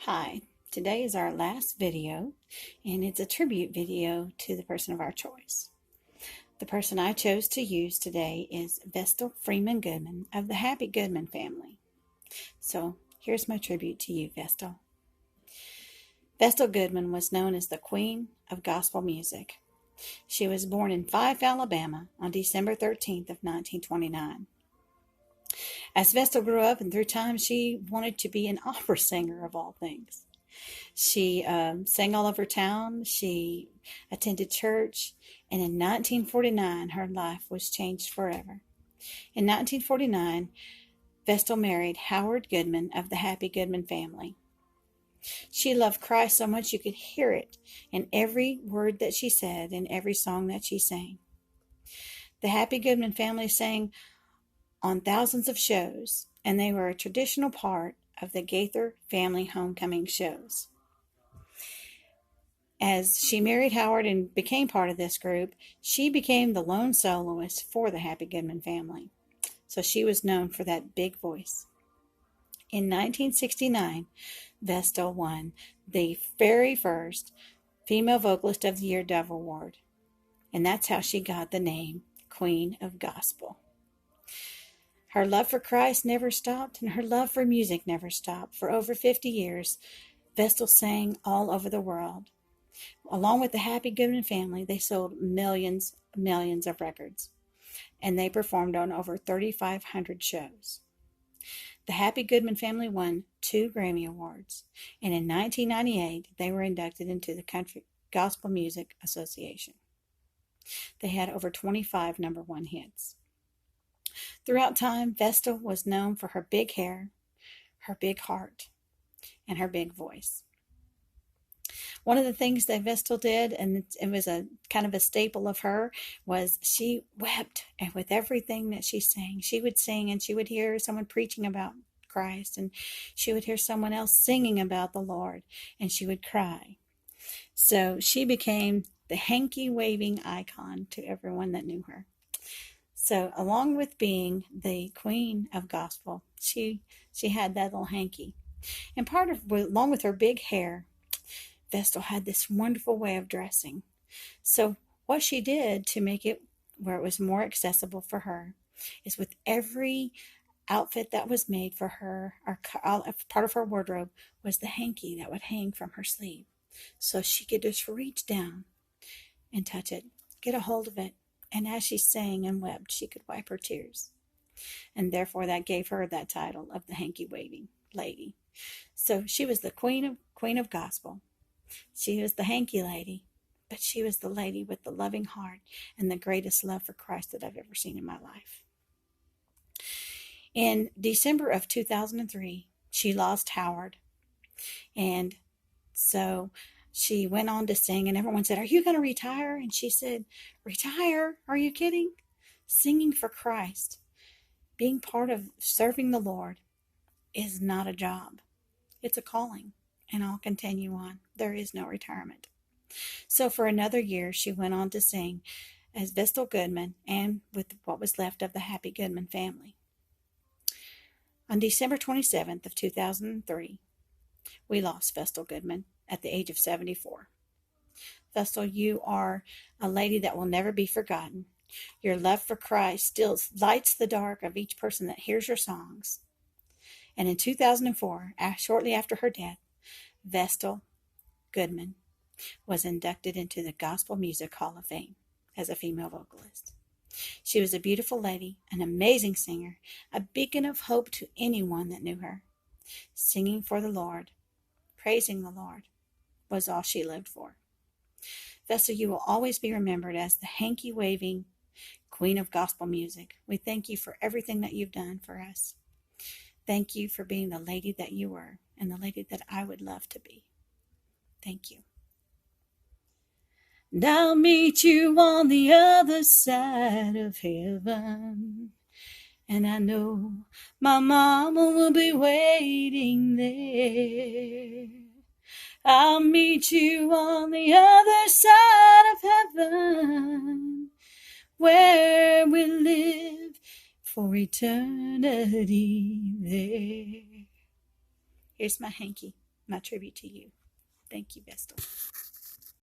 Hi, today is our last video, and it's a tribute video to the person of our choice. The person I chose to use today is Vestal Freeman Goodman of the Happy Goodman family. So here's my tribute to you, Vestal. Vestal Goodman was known as the Queen of Gospel Music. She was born in Fife, Alabama on December 13th of 1929. As Vestal grew up and through time, she wanted to be an opera singer of all things. She sang all over town. She attended church. And in 1949, her life was changed forever. In 1949, Vestal married Howard Goodman of the Happy Goodman family. She loved Christ so much you could hear it in every word that she said and every song that she sang. The Happy Goodman family sang on thousands of shows, and they were a traditional part of the Gaither family homecoming shows. As she married Howard and became part of this group, she became the lone soloist for the Happy Goodman family. So she was known for that big voice. In 1969, Vestal won the very first Female Vocalist of the Year Dove Award. And that's how she got the name Queen of Gospel. Her love for Christ never stopped, and her love for music never stopped. For over 50 years, Vestal sang all over the world. Along with the Happy Goodman family, they sold millions of records, and they performed on over 3,500 shows. The Happy Goodman family won 2 Grammy Awards, and in 1998, they were inducted into the Country Gospel Music Association. They had over 25 #1 hits. Throughout time, Vestal was known for her big hair, her big heart, and her big voice. One of the things that Vestal did, and it was a kind of a staple of her, was she wept with everything that she sang. She would sing and she would hear someone preaching about Christ, and she would hear someone else singing about the Lord, and she would cry. So she became the hanky-waving icon to everyone that knew her. So along with being the Queen of Gospel, she had that little hanky. And along with her big hair, Vestal had this wonderful way of dressing. So what she did to make it where it was more accessible for her is with every outfit that was made for her, or part of her wardrobe, was the hanky that would hang from her sleeve. So she could just reach down and touch it, get a hold of it, and as she sang and wept, she could wipe her tears. And therefore that gave her that title of the hanky-waving lady. So she was the Queen of Gospel. She was the hanky lady, but she was the lady with the loving heart and the greatest love for Christ that I've ever seen in my life. In December of 2003, she lost Howard. And so she went on to sing, and everyone said, "Are you going to retire?" And she said, "Retire? Are you kidding? Singing for Christ, being part of serving the Lord, is not a job. It's a calling, and I'll continue on. There is no retirement." So for another year, she went on to sing as Vestal Goodman and with what was left of the Happy Goodman family. On December 27th of 2003, we lost Vestal Goodman at the age of 74. Vestal, you are a lady that will never be forgotten. Your love for Christ still lights the dark of each person that hears your songs. And in 2004, shortly after her death, Vestal Goodman was inducted into the Gospel Music Hall of Fame as a female vocalist. She was a beautiful lady, an amazing singer, a beacon of hope to anyone that knew her. Singing for the Lord, praising the Lord, was all she lived for. Vestal, you will always be remembered as the hanky-waving Queen of Gospel Music. We thank you for everything that you've done for us. Thank you for being the lady that you were and the lady that I would love to be. Thank you. And I'll meet you on the other side of heaven. And I know my mama will be waiting there. I'll meet you on the other side of heaven, where we live for eternity there. Here's my hanky. my tribute to you. Thank you, Vestal.